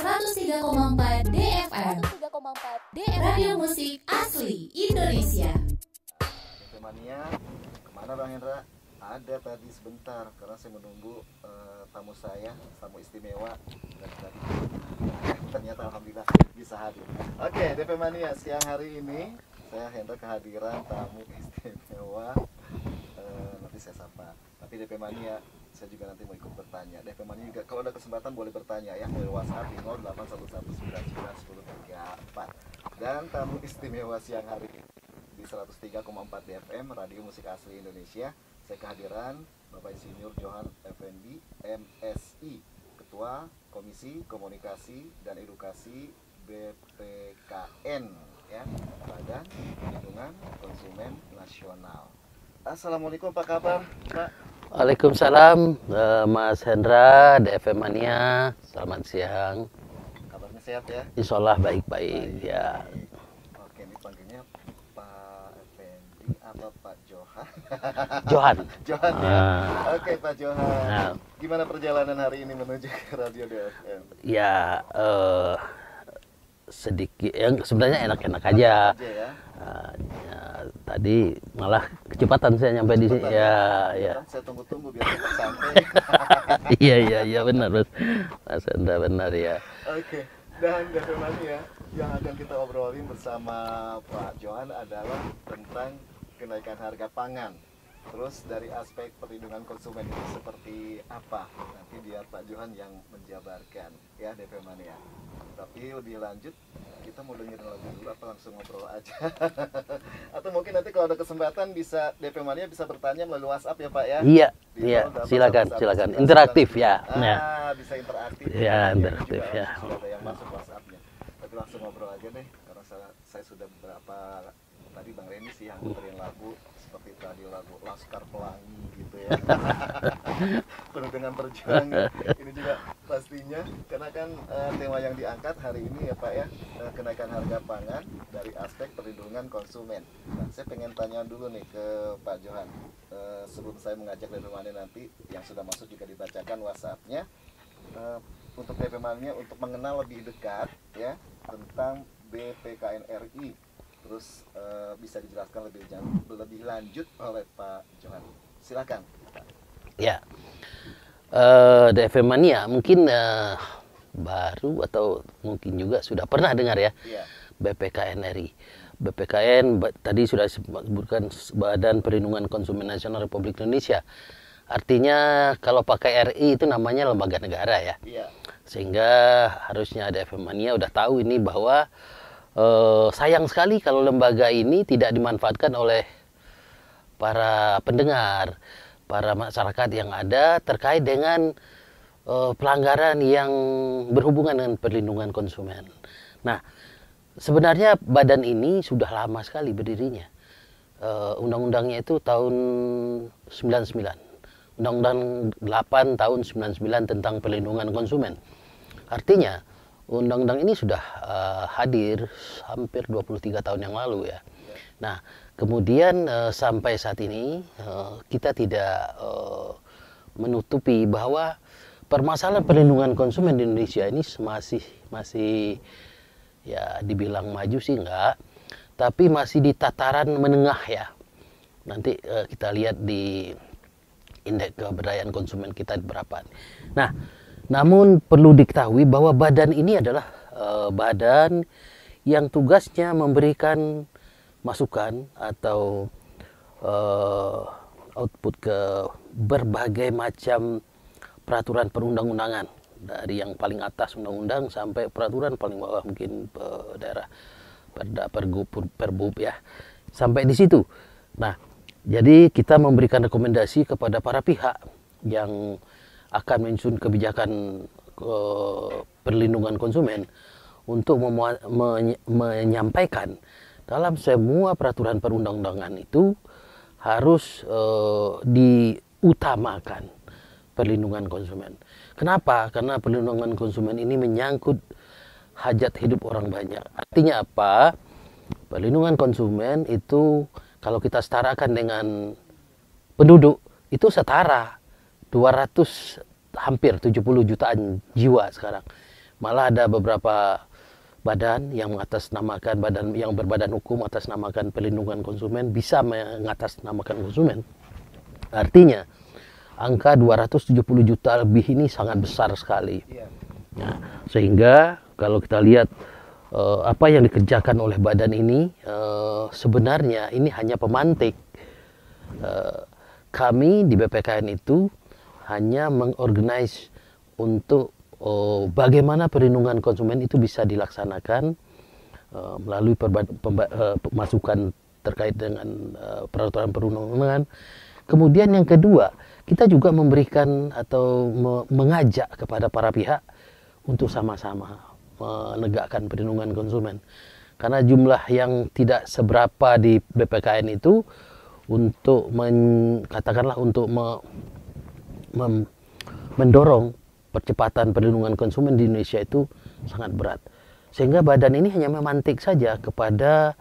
103,4 DFM. Radio Musik Asli Indonesia. Mania, kemana Bang Hendra? Ada tadi sebentar karena saya menunggu tamu saya, tamu istimewa dan tadi ternyata alhamdulillah bisa hadir. Oke, DP Mania, siang hari ini saya Hendra kehadiran tamu istimewa. Nanti saya sapa. Tapi DP Mania, saya juga nanti mau ikut bertanya. DP Mania juga kalau ada kesempatan boleh bertanya ya melalui WhatsApp di 0811999934. Dan tamu istimewa siang hari ini di 103,4 DFM Radio Musik Asli Indonesia, saya kehadiran Bapak Insinyur Johan Effendi MSI, Ketua Komisi Komunikasi dan Edukasi BPKN ya, Badan Perlindungan Konsumen Nasional. Assalamualaikum, apa kabar Pak? Waalaikumsalam Mas Hendra, DFM Mania, selamat siang. Kabarnya sehat ya? Insya Allah baik-baik ya. Oke, ini panggilnya Pak Effendi apa Pak Johan? Johan. Johan ya? Oke Pak Johan, Nah. Gimana perjalanan hari ini menuju ke Radio DFM? Ya sedikit, yang sebenarnya enak-enak aja. Ya? Ya, tadi malah kecepatan saya nyampe di sini. Ya. Saya tunggu-tunggu biar cepat sampai. Iya benar Mas Hendra, benar ya. Oke, dan DP Mania yang akan kita obrolin bersama Pak Johan adalah tentang kenaikan harga pangan. Terus dari aspek perlindungan konsumen itu seperti apa? Nanti biar Pak Johan yang menjabarkan ya DP Mania. Tapi lebih lanjut kita mau dengerin lagu dulu apa langsung ngobrol aja? Atau mungkin nanti kalau ada kesempatan bisa DP Mania bisa bertanya melalui WhatsApp ya Pak ya? Iya, silakan. Interaktif ya. Bisa interaktif. Ya, interaktif ya. Sudah ada yang masuk WhatsApp-nya. Tapi langsung ngobrol aja deh karena saya sudah beberapa tadi Bang Reni sih yang muterin lagu seperti tadi lagu Laskar Pelangi gitu ya. Penuh dengan perjuangan. Ini juga pastinya karena kan tema yang diangkat hari ini ya Pak ya, kenaikan harga pangan dari aspek perlindungan konsumen. Nah, saya pengen tanya dulu nih ke Pak Johan. Sebelum saya mengajak DP Mania nanti yang sudah masuk juga dibacakan WhatsApp-nya. Untuk DP Mania untuk mengenal lebih dekat ya tentang BPKN RI. Terus bisa dijelaskan lebih lanjut oleh Pak Johan. Silakan. Ya, DFM Mania mungkin baru atau mungkin juga sudah pernah dengar ya, BPKN RI. BPKN tadi sudah disebutkan Badan Perlindungan Konsumen Nasional Republik Indonesia. Artinya kalau pakai RI itu namanya lembaga negara ya. Sehingga harusnya DFM Mania udah tahu ini bahwa sayang sekali kalau lembaga ini tidak dimanfaatkan oleh para pendengar, para masyarakat yang ada terkait dengan pelanggaran yang berhubungan dengan perlindungan konsumen. Nah, sebenarnya badan ini sudah lama sekali berdirinya. Undang-undangnya itu tahun 99. Undang-undang 8 tahun 99 tentang perlindungan konsumen. Artinya undang-undang ini sudah hadir hampir 23 tahun yang lalu ya. Nah, kemudian sampai saat ini kita tidak menutupi bahwa permasalahan perlindungan konsumen di Indonesia ini masih ya dibilang maju sih enggak, tapi masih di tataran menengah ya. Nanti kita lihat di indeks keberdayaan konsumen kita berapa. Nah, namun perlu diketahui bahwa badan ini adalah badan yang tugasnya memberikan masukan atau output ke berbagai macam peraturan perundang-undangan, dari yang paling atas undang-undang sampai peraturan paling bawah mungkin daerah perda, perbub ya, sampai di situ. Nah, jadi kita memberikan rekomendasi kepada para pihak yang akan menyusun kebijakan perlindungan konsumen untuk menyampaikan dalam semua peraturan perundang-undangan itu harus diutamakan perlindungan konsumen. Kenapa? Karena perlindungan konsumen ini menyangkut hajat hidup orang banyak. Artinya apa? Perlindungan konsumen itu kalau kita setarakan dengan penduduk itu setara 200 hampir 70 jutaan jiwa sekarang. Malah ada beberapa badan yang mengatasnamakan, badan yang berbadan hukum atasnamakan pelindungan konsumen bisa mengatasnamakan konsumen. Artinya angka 270 juta lebih ini sangat besar sekali. Nah, sehingga kalau kita lihat apa yang dikerjakan oleh badan ini, sebenarnya ini hanya pemantik. Kami di BPKN itu hanya mengorganize untuk bagaimana perlindungan konsumen itu bisa dilaksanakan melalui masukan terkait dengan peraturan perundang-undangan. Kemudian yang kedua, kita juga memberikan atau mengajak kepada para pihak untuk sama-sama menegakkan perlindungan konsumen. Karena jumlah yang tidak seberapa di BPKN itu untuk katakanlah untuk mendorong percepatan perlindungan konsumen di Indonesia itu sangat berat. Sehingga badan ini hanya memantik saja kepada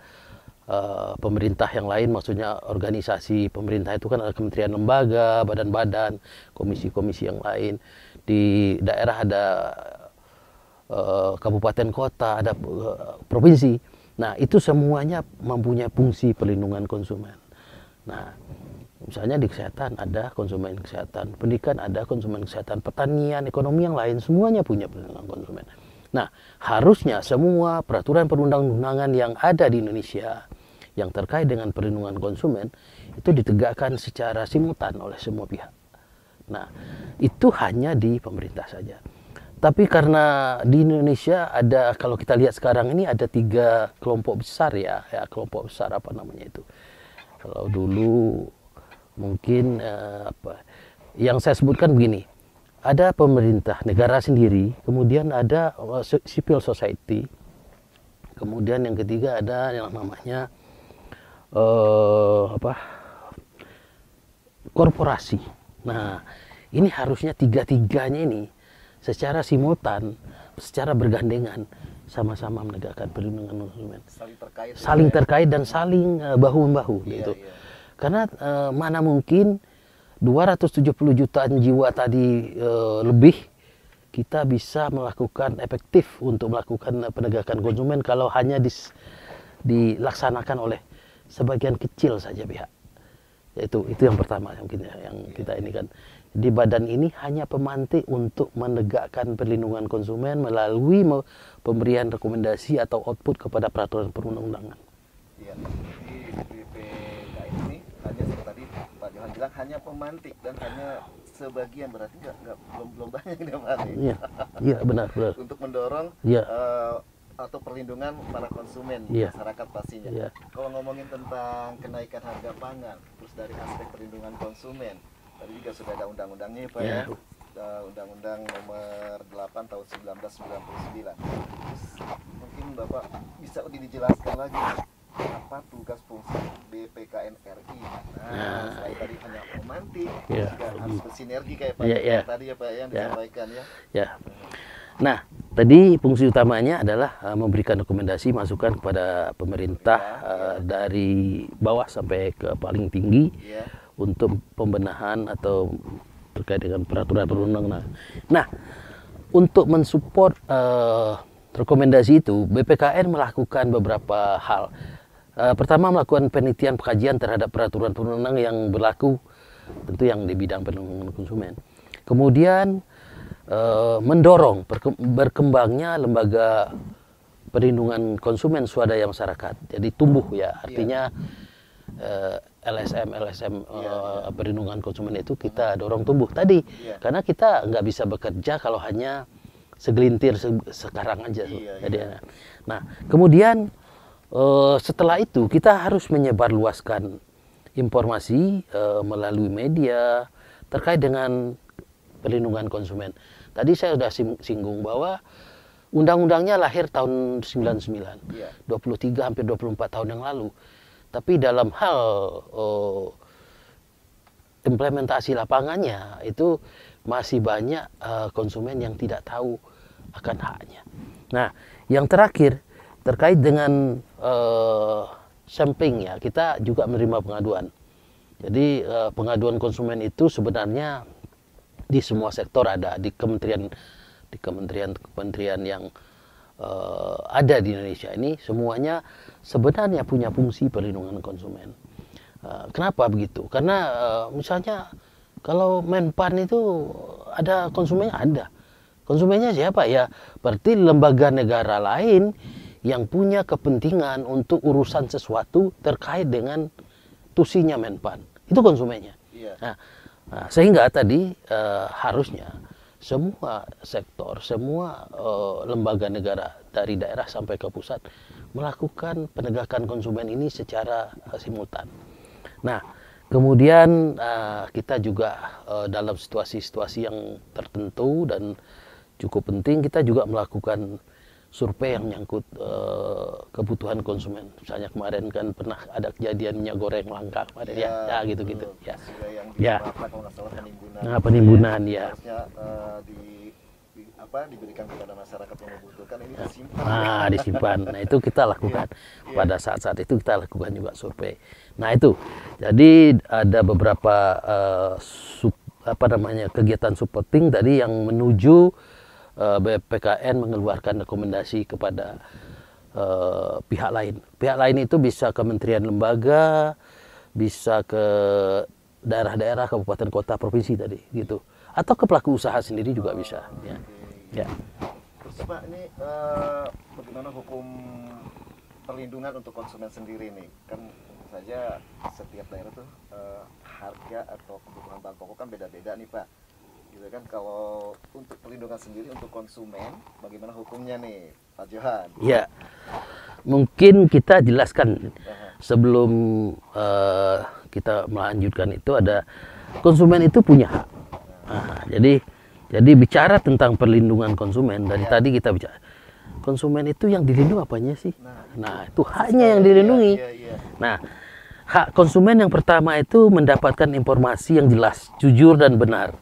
pemerintah yang lain, maksudnya organisasi pemerintah itu kan ada kementerian lembaga, badan-badan, komisi-komisi yang lain. Di daerah ada kabupaten kota, ada provinsi. Nah, itu semuanya mempunyai fungsi perlindungan konsumen. Nah, misalnya di kesehatan ada konsumen kesehatan, pendidikan ada konsumen kesehatan, pertanian, ekonomi yang lain semuanya punya perlindungan konsumen. Nah, harusnya semua peraturan perundang-undangan yang ada di Indonesia yang terkait dengan perlindungan konsumen itu ditegakkan secara simultan oleh semua pihak. Nah, itu hanya di pemerintah saja. Tapi karena di Indonesia ada, kalau kita lihat sekarang ini ada 3 kelompok besar ya kelompok besar apa namanya itu. Kalau dulu mungkin yang saya sebutkan begini, ada pemerintah negara sendiri, kemudian ada civil society, kemudian yang ketiga ada yang namanya korporasi. Nah, ini harusnya tiga-tiganya ini secara simultan, secara bergandengan sama-sama menegakkan perlindungan konsumen. Saling terkait dan saling bahu-membahu gitu. Karena mana mungkin 270 jutaan jiwa tadi lebih kita bisa melakukan efektif untuk melakukan penegakan konsumen kalau hanya dilaksanakan oleh sebagian kecil saja pihak. Itu yang pertama yang kita ini kan. Di badan ini hanya pemantik untuk menegakkan perlindungan konsumen melalui pemberian rekomendasi atau output kepada peraturan perundang-undangan. Iya, di BPKN ini hanya seperti tadi Pak Johan bilang hanya pemantik dan hanya sebagian, berarti belum banyak nih Pak. Iya benar. Untuk mendorong atau perlindungan para konsumen masyarakat pastinya. Kalau ngomongin tentang kenaikan harga pangan, terus dari aspek perlindungan konsumen, tadi juga sudah ada undang-undangnya Pak ya. Undang-Undang nomor 8 tahun 1999. Terus, mungkin Bapak bisa lebih dijelaskan lagi apa tugas fungsi BPKN RI. Nah, selain tadi hanya memantik, juga harus bersinergi kayak Pak tadi ya Pak yang disampaikan ya. Nah, tadi fungsi utamanya adalah memberikan rekomendasi masukan kepada pemerintah dari bawah sampai ke paling tinggi untuk pembenahan atau terkait dengan peraturan perundang-undangan. Nah, untuk mensupport rekomendasi itu, BPKN melakukan beberapa hal. Pertama, melakukan penelitian pengkajian terhadap peraturan perundang-undangan yang berlaku, tentu yang di bidang perlindungan konsumen. Kemudian mendorong berkembangnya lembaga perlindungan konsumen swadaya masyarakat. Jadi tumbuh ya, artinya LSM perlindungan konsumen itu kita dorong tumbuh tadi, karena kita nggak bisa bekerja kalau hanya segelintir sekarang aja. Jadi, nah kemudian setelah itu kita harus menyebarluaskan informasi melalui media terkait dengan perlindungan konsumen. Tadi saya sudah singgung bahwa undang-undangnya lahir tahun 99, 23 hampir 24 tahun yang lalu. Tapi dalam hal implementasi lapangannya itu masih banyak konsumen yang tidak tahu akan haknya. Nah, yang terakhir terkait dengan sampling ya, kita juga menerima pengaduan. Jadi pengaduan konsumen itu sebenarnya di semua sektor ada, di Kementerian di kementerian-kementerian yang ada di Indonesia ini semuanya sebenarnya punya fungsi perlindungan konsumen. Kenapa begitu? Karena misalnya kalau Menpan itu ada konsumennya, ada. Konsumennya siapa? Ya berarti lembaga negara lain yang punya kepentingan untuk urusan sesuatu terkait dengan tusinya Menpan. Itu konsumennya. Iya. Sehingga tadi harusnya semua sektor, semua lembaga negara dari daerah sampai ke pusat melakukan penegakan konsumen ini secara simultan. Nah, kemudian kita juga dalam situasi-situasi yang tertentu dan cukup penting, kita juga melakukan survei yang menyangkut kebutuhan konsumen. Misalnya kemarin kan pernah ada kejadian minyak goreng langka kemarin ya gitu-gitu ya. Ya. Nah, penimbunan ya. Harusnya diberikan kepada masyarakat yang membutuhkan, ini disimpan. Disimpan. Nah, itu kita lakukan. Pada saat-saat itu kita lakukan juga survei. Nah, itu. Jadi ada beberapa kegiatan supporting tadi yang menuju BPKN mengeluarkan rekomendasi kepada pihak lain. Pihak lain itu bisa kementerian lembaga, bisa ke daerah-daerah, kabupaten, kota, provinsi tadi, gitu. Atau ke pelaku usaha sendiri juga bisa. Ya. Terus Pak, ini bagaimana hukum perlindungan untuk konsumen sendiri nih? Kan tentu saja setiap daerah tuh harga atau kebutuhan bahan pokok kan beda-beda nih Pak. Gitu kan, kalau untuk perlindungan sendiri untuk konsumen, bagaimana hukumnya nih, Pak Johan? Ya, mungkin kita jelaskan sebelum kita melanjutkan itu ada konsumen itu punya hak. Jadi bicara tentang perlindungan konsumen dari tadi kita bicara konsumen itu yang dilindungi apanya sih? Nah itu haknya yang dilindungi. Nah hak konsumen yang pertama itu mendapatkan informasi yang jelas, jujur dan benar.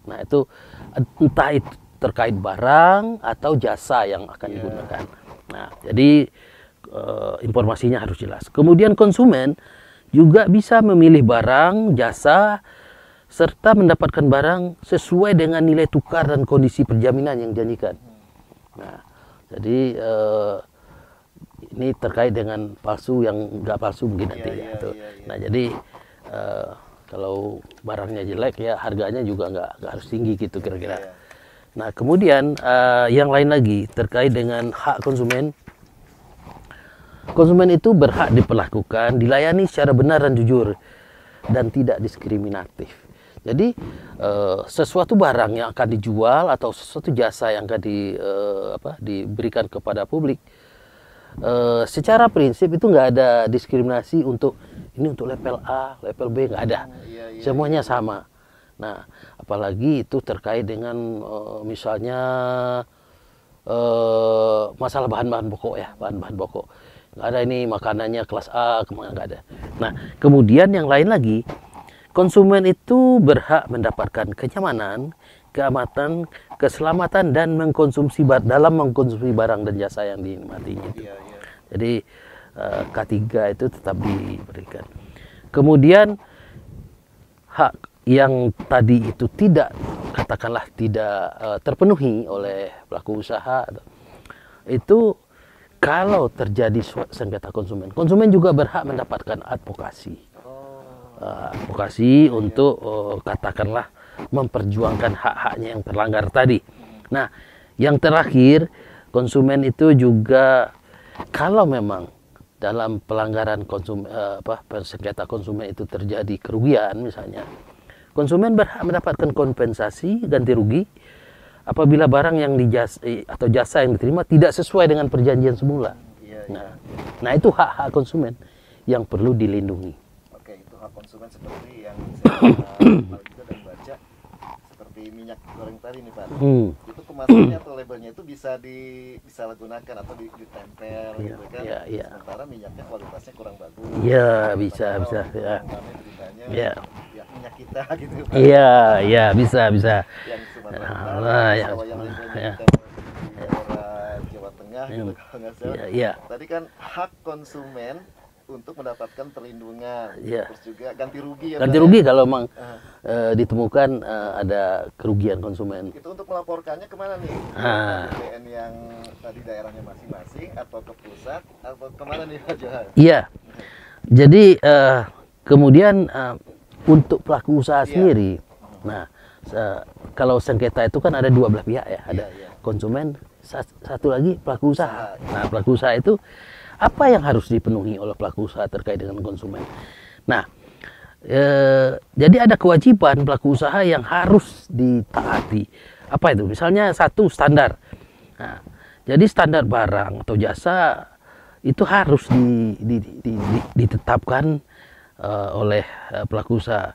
Nah itu entah itu terkait barang atau jasa yang akan digunakan. Nah jadi informasinya harus jelas. Kemudian konsumen juga bisa memilih barang, jasa, serta mendapatkan barang sesuai dengan nilai tukar dan kondisi perjaminan yang dijanjikan. Nah jadi ini terkait dengan palsu yang nggak palsu mungkin nanti. Nah jadi kalau barangnya jelek ya harganya juga nggak harus tinggi gitu kira-kira. Nah kemudian yang lain lagi terkait dengan hak konsumen. Konsumen itu berhak diperlakukan, dilayani secara benar dan jujur dan tidak diskriminatif. Jadi sesuatu barang yang akan dijual atau sesuatu jasa yang akan diberikan kepada publik, secara prinsip itu nggak ada diskriminasi untuk ini untuk level A, level B, nggak ada. Semuanya sama. Nah, apalagi itu terkait dengan misalnya masalah bahan-bahan pokok ya, bahan-bahan pokok. Nggak ada ini makanannya kelas A, nggak ada. Nah, kemudian yang lain lagi, konsumen itu berhak mendapatkan kenyamanan, keamanan, keselamatan dan dalam mengkonsumsi barang dan jasa yang dinikmatinya itu. Jadi K3 itu tetap diberikan. Kemudian hak yang tadi itu tidak terpenuhi oleh pelaku usaha itu kalau terjadi sengketa konsumen juga berhak mendapatkan advokasi. Advokasi untuk katakanlah memperjuangkan hak-haknya yang terlanggar tadi. Nah, yang terakhir konsumen itu juga kalau memang dalam pelanggaran sengketa konsumen itu terjadi kerugian misalnya, konsumen berhak mendapatkan kompensasi ganti rugi apabila barang yang atau jasa yang diterima tidak sesuai dengan perjanjian semula. Nah itu hak-hak konsumen yang perlu dilindungi. Oke, itu hak konsumen seperti yang saya juga dan baca seperti minyak goreng tadi nih Pak. Itu kemasannya atau labelnya itu bisa digunakan atau ditempel gitu kan. Sementara minyaknya kualitasnya kurang bagus. Iya, bisa ya. Ya minyak kita gitu. Iya, bisa. Yang Sumatera Utara, yang labelnya Jawa Tengah gitu kalau nggak salah. Tadi kan hak konsumen untuk mendapatkan perlindungan, Iya. terus juga ganti rugi ya. Ganti Pak, rugi ya? kalau memang ditemukan ada kerugian konsumen. Itu untuk melaporkannya kemana nih? Ah. BPN yang tadi daerahnya masing-masing atau ke pusat atau kemana nih Pak Johan? Iya. Jadi kemudian untuk pelaku usaha sendiri, nah kalau sengketa itu kan ada dua belah pihak ya, ada Iya. konsumen, satu lagi pelaku usaha. Nah pelaku usaha itu apa yang harus dipenuhi oleh pelaku usaha terkait dengan konsumen? Nah jadi ada kewajiban pelaku usaha yang harus ditaati. Apa itu? Misalnya satu standar. Nah, jadi standar barang atau jasa itu harus ditetapkan oleh pelaku usaha.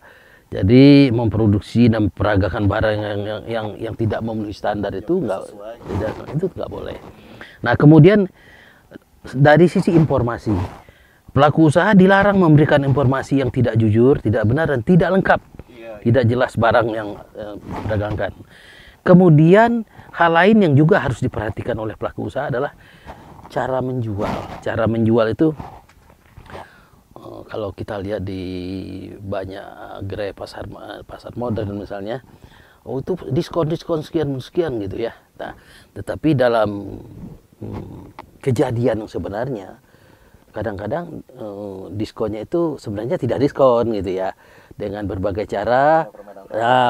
Jadi memproduksi dan memperagakan barang yang tidak memenuhi standar itu nggak boleh. Nah kemudian dari sisi informasi, pelaku usaha dilarang memberikan informasi yang tidak jujur, tidak benar dan tidak lengkap, tidak jelas barang yang diperdagangkan. Kemudian hal lain yang juga harus diperhatikan oleh pelaku usaha adalah cara menjual. Cara menjual itu kalau kita lihat di banyak gerai pasar modern misalnya, itu diskon sekian gitu ya. Nah, tetapi dalam kejadian yang sebenarnya kadang-kadang diskonnya itu sebenarnya tidak diskon gitu ya, dengan berbagai cara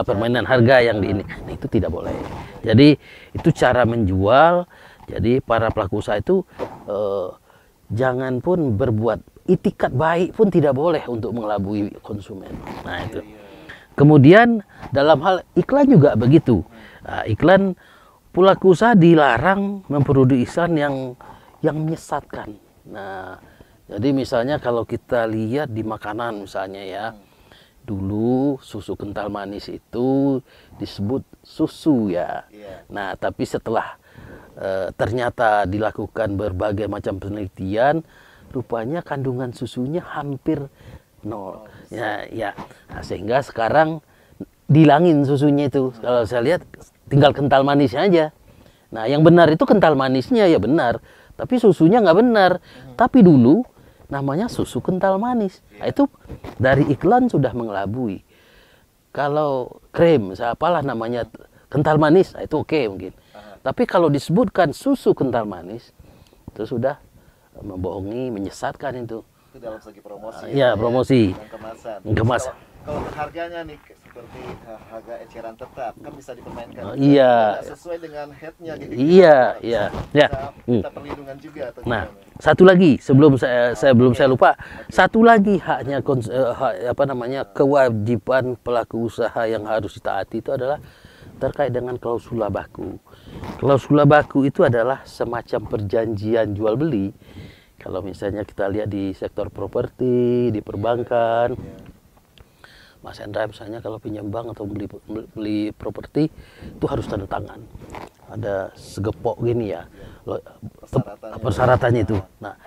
permainan harga yang di ini. Nah, itu tidak boleh. Jadi itu cara menjual. Jadi para pelaku usaha itu jangan pun berbuat itikat baik pun tidak boleh untuk mengelabui konsumen. Nah itu. Kemudian dalam hal iklan juga begitu. Nah, iklan pelaku usaha dilarang memproduksi iklan yang menyesatkan. Nah, jadi misalnya kalau kita lihat di makanan misalnya ya, dulu susu kental manis itu disebut susu ya. Nah, tapi setelah ternyata dilakukan berbagai macam penelitian, rupanya kandungan susunya hampir nol. Ya. Nah, sehingga sekarang dihilangin susunya itu. Kalau saya lihat tinggal kental manisnya aja. Nah, yang benar itu kental manisnya ya benar, tapi susunya nggak benar. Tapi dulu namanya susu kental manis. Nah, itu dari iklan sudah mengelabui. Kalau krim, apalah namanya kental manis, nah, itu oke mungkin. Tapi kalau disebutkan susu kental manis, itu sudah membohongi, menyesatkan itu. Itu dalam segi promosi. Ya, promosi. Dan kemasan. Kemasan. Kalau harganya nih seperti harga eceran tetap kan bisa dipermainkan. Iya. Sesuai dengan headnya gitu. Iya. Kita perlindungan juga atau Nah, gimana? satu lagi sebelum saya lupa, satu lagi haknya kewajiban pelaku usaha yang harus ditaati itu adalah terkait dengan klausula baku. Klausula baku itu adalah semacam perjanjian jual beli. Kalau misalnya kita lihat di sektor properti, di perbankan, Mas Hendra misalnya kalau pinjam bank atau beli properti itu harus tanda tangan. Ada segepok gini ya, persyaratannya itu. Nah,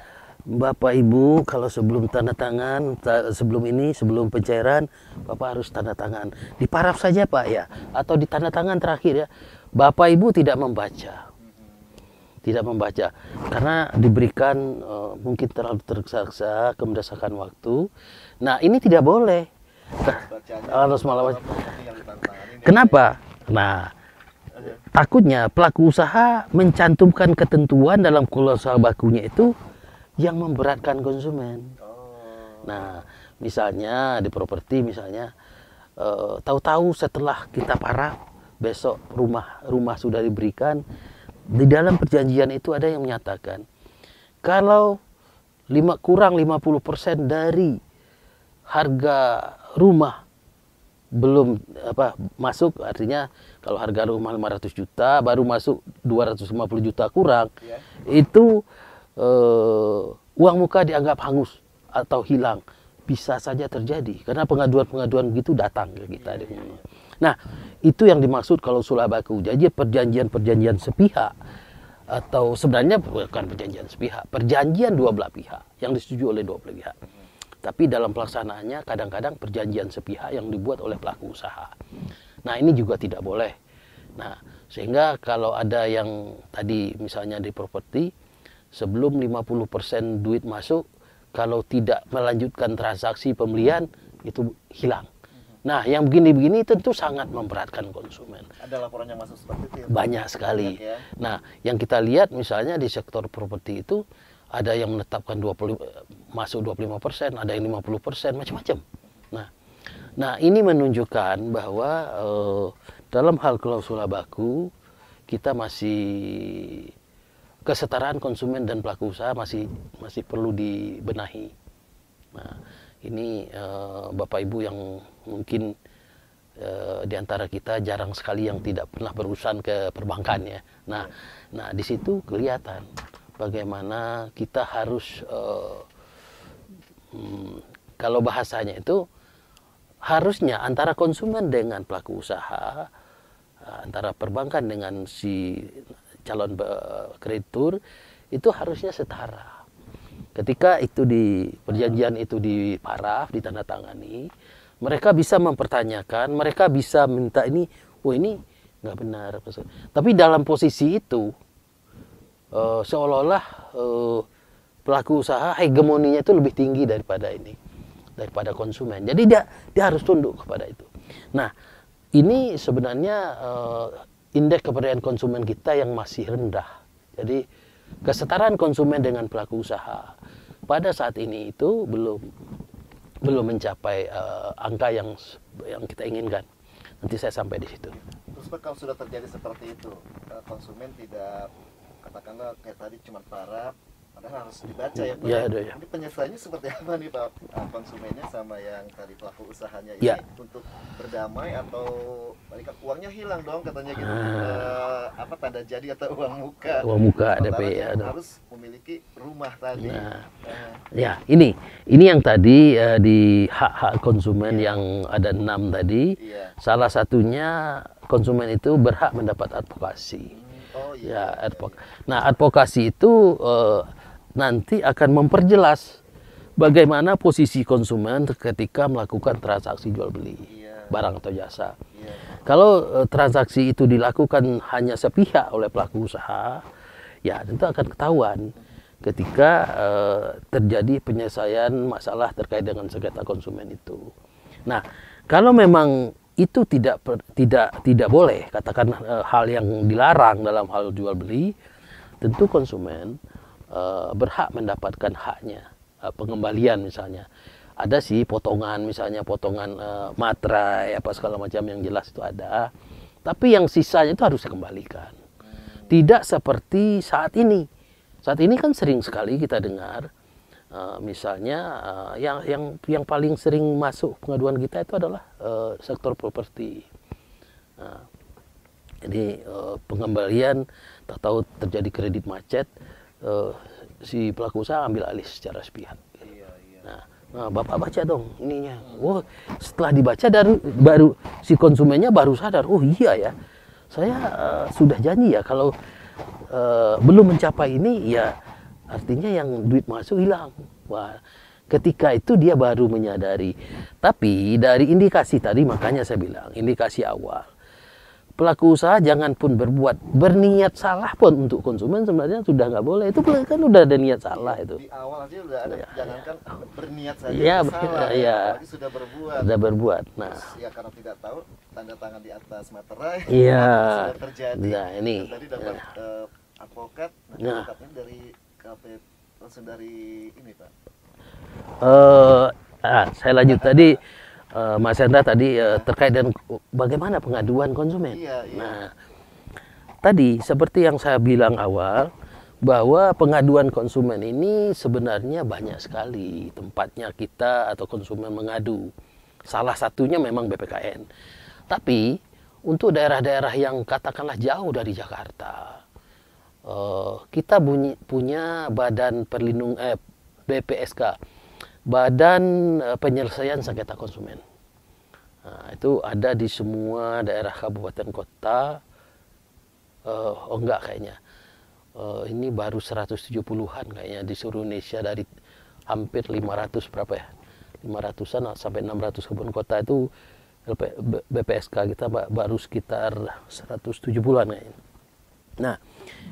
Bapak Ibu kalau sebelum tanda tangan, sebelum pencairan, Bapak harus tanda tangan. Di paraf saja Pak ya, atau di tanda tangan terakhir ya. Bapak Ibu tidak membaca. Tidak membaca karena diberikan mungkin terlalu tergesa-gesa berdasarkan waktu. Nah, ini tidak boleh. Harus malah. Kenapa? Nah, takutnya pelaku usaha mencantumkan ketentuan dalam klausula bakunya itu yang memberatkan konsumen. Nah, misalnya di properti misalnya tahu-tahu setelah kita paraf, besok rumah sudah diberikan. Di dalam perjanjian itu ada yang menyatakan kalau kurang 50% dari harga rumah belum masuk, artinya kalau harga rumah 500 juta baru masuk 250 juta kurang, itu uang muka dianggap hangus atau hilang. Bisa saja terjadi karena pengaduan begitu datang ke kita. Nah, itu yang dimaksud klausula baku. Jadi perjanjian sepihak atau sebenarnya bukan perjanjian sepihak, perjanjian dua belah pihak yang disetujui oleh dua belah pihak. Tapi dalam pelaksanaannya kadang-kadang perjanjian sepihak yang dibuat oleh pelaku usaha. Nah, ini juga tidak boleh. Nah, sehingga kalau ada yang tadi misalnya di properti sebelum 50% duit masuk kalau tidak melanjutkan transaksi pembelian itu hilang. Nah, yang begini-begini tentu sangat memberatkan konsumen. Ada laporan yang masuk seperti itu ya? Banyak sekali. Banyak ya? Nah, yang kita lihat misalnya di sektor properti itu ada yang menetapkan 20 masuk 25%, ada yang 50%, macam-macam. Nah, ini menunjukkan bahwa dalam hal klausula baku kita masih kesetaraan konsumen dan pelaku usaha masih perlu dibenahi. Nah, ini Bapak Ibu yang mungkin di antara kita jarang sekali yang tidak pernah berurusan ke perbankan ya. Nah, di situ kelihatan bagaimana kita harus kalau bahasanya itu harusnya antara konsumen dengan pelaku usaha, antara perbankan dengan si calon kreditur itu harusnya setara. Ketika itu di perjanjian itu diparaf, ditandatangani, mereka bisa mempertanyakan, mereka bisa minta ini, oh ini nggak benar. Tapi dalam posisi itu seolah-olah pelaku usaha hegemoninya itu lebih tinggi daripada konsumen. Jadi dia harus tunduk kepada itu. Nah, ini sebenarnya indeks kepercayaan konsumen kita yang masih rendah. Jadi kesetaraan konsumen dengan pelaku usaha pada saat ini itu belum mencapai angka yang kita inginkan. Nanti saya sampai di situ. Terus Pak, kalau sudah terjadi seperti itu, konsumen tidak, katakanlah kayak tadi cuma paraf, padahal harus dibaca ya Pak. Ya, Ini penyelesaiannya seperti apa nih Pak? Konsumennya sama yang tadi pelaku usahanya ini untuk berdamai atau balikan uangnya hilang dong katanya gitu. Apa tanda jadi atau uang muka? Uang muka DP ya. Harus memiliki rumah tadi. Ya, ini yang tadi di hak-hak konsumen yang ada 6 tadi. Salah satunya konsumen itu berhak mendapat advokasi. Nah, advokasi itu nanti akan memperjelas bagaimana posisi konsumen ketika melakukan transaksi jual beli barang atau jasa. Kalau transaksi itu dilakukan hanya sepihak oleh pelaku usaha, ya tentu akan ketahuan ketika terjadi penyelesaian masalah terkait dengan sengketa konsumen itu. Nah, kalau memang itu tidak boleh, katakan hal yang dilarang dalam hal jual beli, tentu konsumen berhak mendapatkan haknya, pengembalian misalnya. Ada sih potongan, misalnya potongan materai apa segala macam yang jelas itu ada, tapi yang sisanya itu harus dikembalikan. Tidak seperti saat ini. Saat ini kan sering sekali kita dengar, misalnya yang paling sering masuk pengaduan kita itu adalah sektor properti. Jadi pengembalian, tak tahu terjadi kredit macet, si pelaku usaha ambil alih secara sepihak. Nah, Bapak baca dong ininya. Oh, setelah dibaca baru si konsumennya baru sadar, oh iya ya, saya sudah janji ya kalau belum mencapai ini ya artinya yang duit masuk hilang. Wah, ketika itu dia baru menyadari. Tapi dari indikasi tadi, makanya saya bilang indikasi awal, pelaku usaha jangan pun berniat salah pun untuk konsumen sebenarnya sudah nggak boleh. Itu kan udah ada niat salah itu. Di awal aja udah ada, jangankan berniat saja salah. Apalagi sudah berbuat. Sudah berbuat. Nah, terus, ya karena tidak tahu tanda tangan di atas materai. Iya. Sudah terjadi. Nah, ini. Tadi dapat advokat, advokatnya dari KP langsung dari ini Pak. Saya lanjut tadi. Mas Hendra tadi terkait dengan bagaimana pengaduan konsumen. Nah, tadi seperti yang saya bilang awal, bahwa pengaduan konsumen ini sebenarnya banyak sekali tempatnya kita atau konsumen mengadu. Salah satunya memang BPKN. Tapi untuk daerah-daerah yang katakanlah jauh dari Jakarta, kita punya badan BPSK. Badan Penyelesaian Sengketa Konsumen. Nah, itu ada di semua daerah kabupaten kota. Oh enggak kayaknya. Ini baru 170-an kayaknya di seluruh Indonesia dari hampir 500 berapa ya? 500-an sampai 600 kabupaten kota itu BPSK kita baru sekitar 170-an kayaknya. Nah,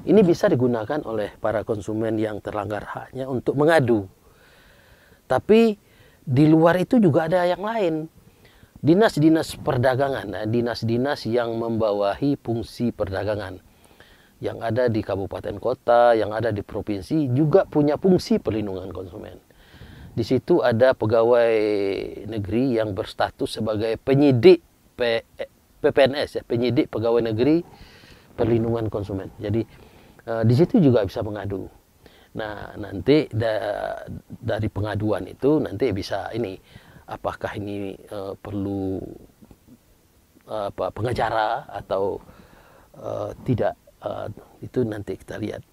ini bisa digunakan oleh para konsumen yang terlanggar haknya untuk mengadu. Tapi di luar itu juga ada yang lain. Dinas-dinas perdagangan, dinas-dinas yang membawahi fungsi perdagangan yang ada di kabupaten kota, yang ada di provinsi juga punya fungsi perlindungan konsumen. Di situ ada pegawai negeri yang berstatus sebagai penyidik PPNS, ya, penyidik pegawai negeri perlindungan konsumen. Jadi di situ juga bisa mengadu. Nah, nanti dari pengaduan itu nanti bisa ini, apakah ini perlu pengacara atau tidak, itu nanti kita lihat.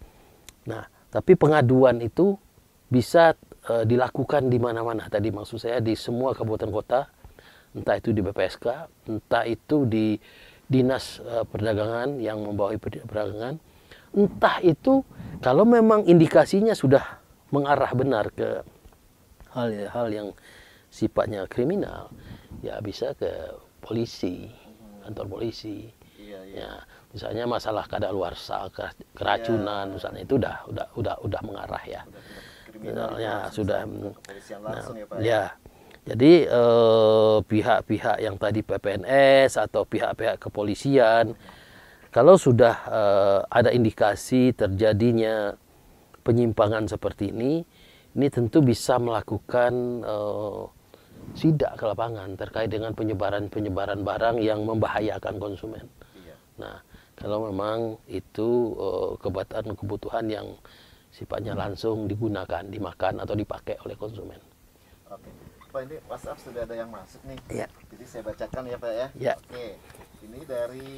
Nah, tapi pengaduan itu bisa dilakukan di mana-mana. Tadi maksud saya di semua kabupaten kota, entah itu di BPSK, entah itu di dinas perdagangan yang membawahi perdagangan, entah itu kalau memang indikasinya sudah mengarah benar ke hal-hal yang sifatnya kriminal, ya bisa ke polisi, kantor polisi. Ya, misalnya masalah kadaluarsa, keracunan, misalnya itu udah mengarah ya. Ya sudah. Langsung, ya, Pak, ya. Jadi pihak-pihak yang tadi PPNS atau pihak-pihak kepolisian, kalau sudah ada indikasi terjadinya penyimpangan seperti ini tentu bisa melakukan sidak ke lapangan terkait dengan penyebaran barang yang membahayakan konsumen. Nah, kalau memang itu kebutuhan yang sifatnya langsung digunakan, dimakan atau dipakai oleh konsumen. Oke, Pak, ini WhatsApp sudah ada yang masuk nih. Ya. Jadi saya bacakan ya, Pak, ya. Ya. Oke, ini dari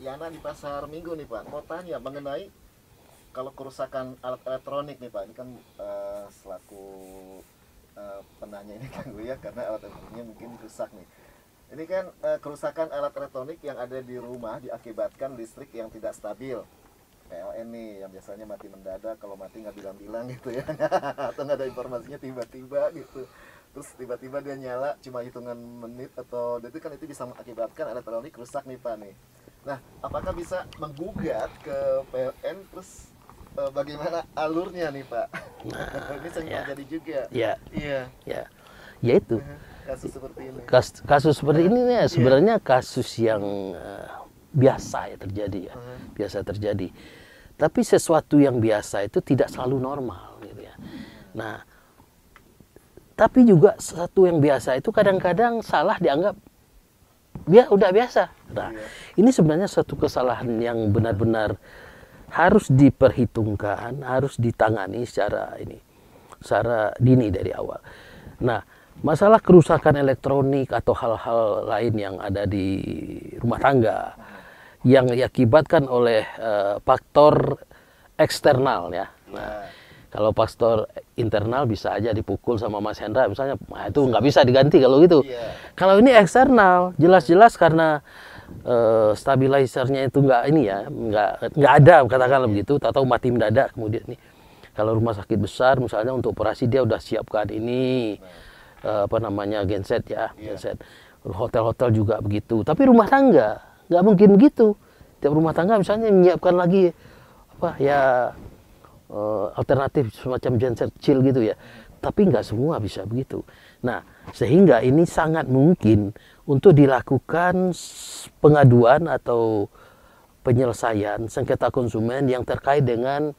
Yana di Pasar Minggu nih, Pak. Mau tanya mengenai kalau kerusakan alat elektronik nih, Pak. Ini kan selaku penanya ini kan gue ya, karena alat elektroniknya mungkin rusak nih. Ini kan kerusakan alat elektronik yang ada di rumah diakibatkan listrik yang tidak stabil. PLN nih yang biasanya mati mendadak, kalau mati nggak bilang-bilang gitu ya. Atau nggak ada informasinya tiba-tiba gitu. Terus tiba-tiba dia nyala cuma hitungan menit atau itu kan, itu bisa mengakibatkan elektronik rusak nih, Pak nih. Nah, apakah bisa menggugat ke PLN, terus bagaimana alurnya nih, Pak? Nah, ini sering ya. terjadi juga. Ya. Iya. Ya. Yaitu Kasus seperti ini. kasus seperti ini ya sebenarnya kasus yang biasa ya terjadi ya. Biasa terjadi. Tapi sesuatu yang biasa itu tidak selalu normal gitu ya. Nah, tapi juga sesuatu yang biasa itu kadang-kadang salah dianggap udah biasa. Nah, ini sebenarnya suatu kesalahan yang benar-benar harus diperhitungkan, harus ditangani secara dini dari awal. Nah, masalah kerusakan elektronik atau hal-hal lain yang ada di rumah tangga yang diakibatkan oleh faktor eksternal ya. Nah, kalau faktor internal bisa aja dipukul sama Mas Hendra misalnya, itu nggak bisa diganti kalau gitu. Kalau ini eksternal, jelas-jelas karena stabilizernya itu nggak ada, katakanlah begitu, atau mati mendadak kemudian nih. Kalau rumah sakit besar misalnya untuk operasi dia udah siapkan ini genset ya, genset. Hotel-hotel juga begitu. Tapi rumah tangga nggak mungkin begitu. Tiap rumah tangga misalnya menyiapkan lagi alternatif semacam genset kecil gitu ya. Tapi nggak semua bisa begitu. Nah, sehingga ini sangat mungkin untuk dilakukan pengaduan atau penyelesaian sengketa konsumen yang terkait dengan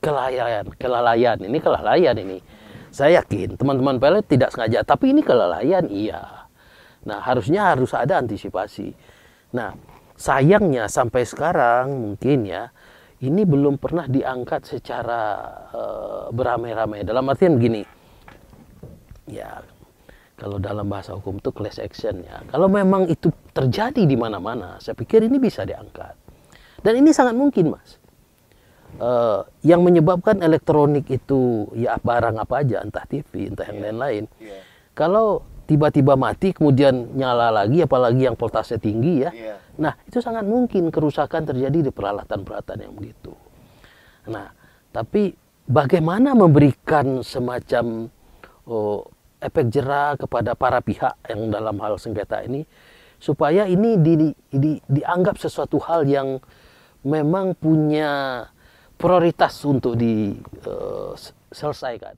kelalaian. Ini kelalaian ini. Saya yakin teman-teman PLN tidak sengaja, tapi ini kelalaian iya. Nah, harus ada antisipasi. Nah, sayangnya sampai sekarang mungkin ya, ini belum pernah diangkat secara beramai-ramai. Dalam artian begini, ya kalau dalam bahasa hukum itu class action ya. Kalau memang itu terjadi di mana-mana, saya pikir ini bisa diangkat. Dan ini sangat mungkin, Mas. Yang menyebabkan elektronik itu ya barang apa aja, entah TV, entah yang lain-lain. Kalau tiba-tiba mati kemudian nyala lagi, apalagi yang voltasenya tinggi ya. Nah, itu sangat mungkin kerusakan terjadi di peralatan-peralatan yang begitu. Nah, tapi bagaimana memberikan semacam efek jera kepada para pihak yang dalam hal sengketa ini supaya ini dianggap sesuatu hal yang memang punya prioritas untuk selesaikan.